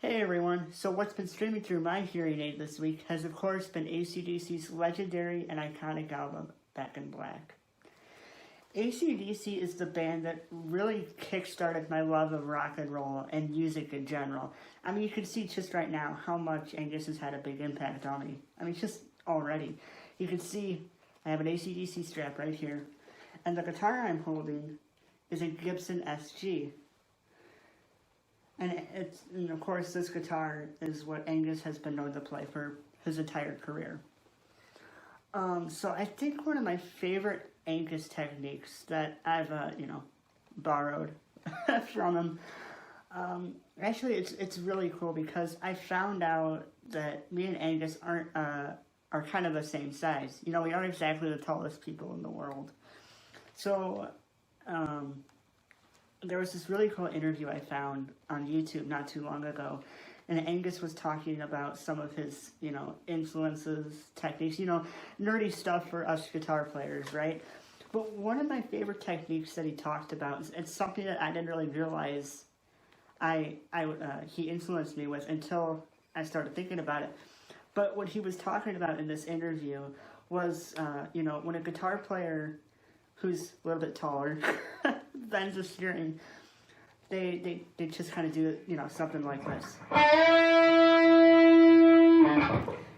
Hey everyone, so what's been streaming through my hearing aid this week has of course been AC/DC's legendary and iconic album, Back in Black. AC/DC is the band that really kickstarted my love of rock and roll and music in general. I mean, you can see just right now how much Angus has had a big impact on me. I mean, just already. You can see I have an AC/DC strap right here, and the guitar I'm holding is a Gibson SG. And of course, this guitar is what Angus has been known to play for his entire career. So I think one of my favorite Angus techniques that I've, borrowed from him. Actually, it's really cool because I found out that me and Angus are kind of the same size. You know, we aren't exactly the tallest people in the world. So, there was this really cool interview I found on YouTube not too long ago, and Angus was talking about some of his, influences, techniques, nerdy stuff for us guitar players, right? But one of my favorite techniques that he talked about, it's something that I didn't really realize he influenced me with until I started thinking about it. But what he was talking about in this interview was, when a guitar player who's a little bit taller bends the string, they just kind of do, something like this.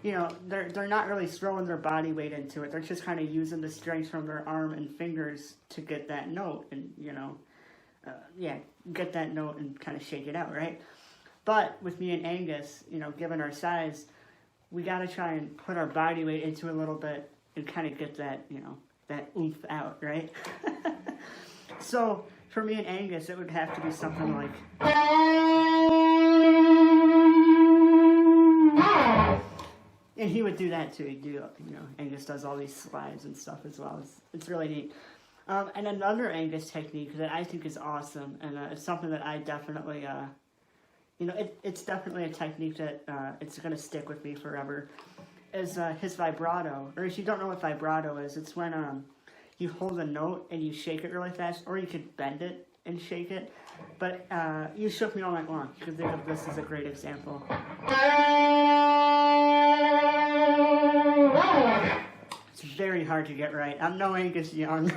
They're not really throwing their body weight into it. They're just kind of using the strength from their arm and fingers to get that note and, get that note and kind of shake it out, right? But with me and Angus, given our size, we got to try and put our body weight into it a little bit and kind of get that, that oomph out, right? So for me and Angus, it would have to be something like, and he would do that too. He'd do, Angus does all these slides and stuff as well. It's really neat. And another Angus technique that I think is awesome, and it's something that I definitely, it's definitely a technique that it's going to stick with me forever, is his vibrato. Or if you don't know what vibrato is, it's when you hold a note and you shake it really fast, or you could bend it and shake it. But you shook me all night long. You can think of this as a great example. It's very hard to get right. I'm no Angus Young,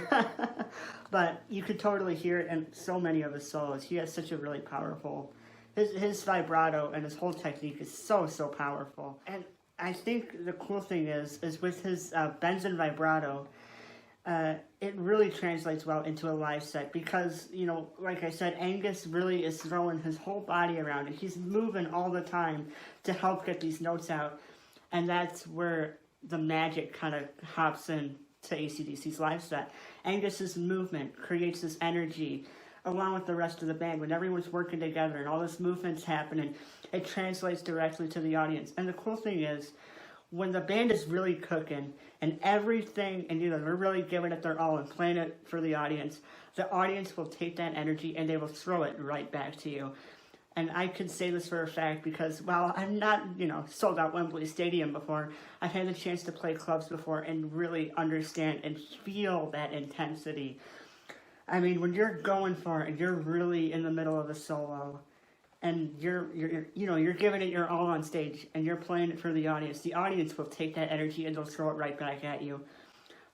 but you could totally hear it in so many of his solos. He has such a really powerful, his vibrato and his whole technique is so powerful. And I think the cool thing is with his bends and vibrato, it really translates well into a live set because, like I said, Angus really is throwing his whole body around it. He's moving all the time to help get these notes out. And that's where the magic kind of hops in to AC/DC's live set. Angus's movement creates this energy along with the rest of the band. When everyone's working together and all this movement's happening, it translates directly to the audience. And the cool thing is, when the band is really cooking and everything, and they're really giving it their all and playing it for the audience will take that energy and they will throw it right back to you. And I can say this for a fact because while I've not, sold out Wembley Stadium before, I've had the chance to play clubs before and really understand and feel that intensity. I mean, when you're going for it and you're really in the middle of a solo, and you're giving it your all on stage, and you're playing it for the audience will take that energy and they'll throw it right back at you.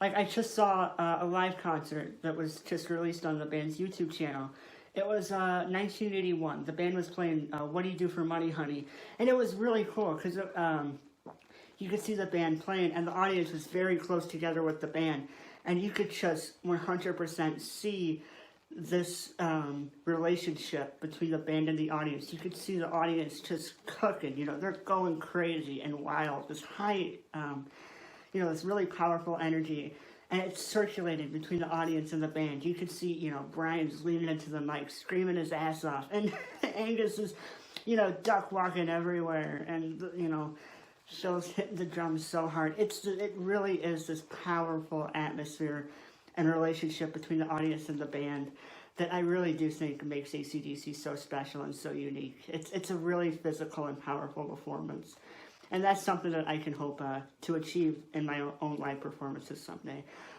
Like, I just saw a live concert that was just released on the band's YouTube channel. It was 1981. The band was playing What Do You Do for Money, Honey? And it was really cool, because you could see the band playing, and the audience was very close together with the band. And you could just 100% see this relationship between the band and the audience. You could see the audience just cooking, they're going crazy and wild. This high, this really powerful energy, and it's circulating between the audience and the band. You could see, Brian's leaning into the mic, screaming his ass off, and Angus is, duck walking everywhere, and, Phil's hitting the drums so hard. It really is this powerful atmosphere and relationship between the audience and the band that I really do think makes AC/DC so special and so unique. It's a really physical and powerful performance. And that's something that I can hope to achieve in my own live performances someday.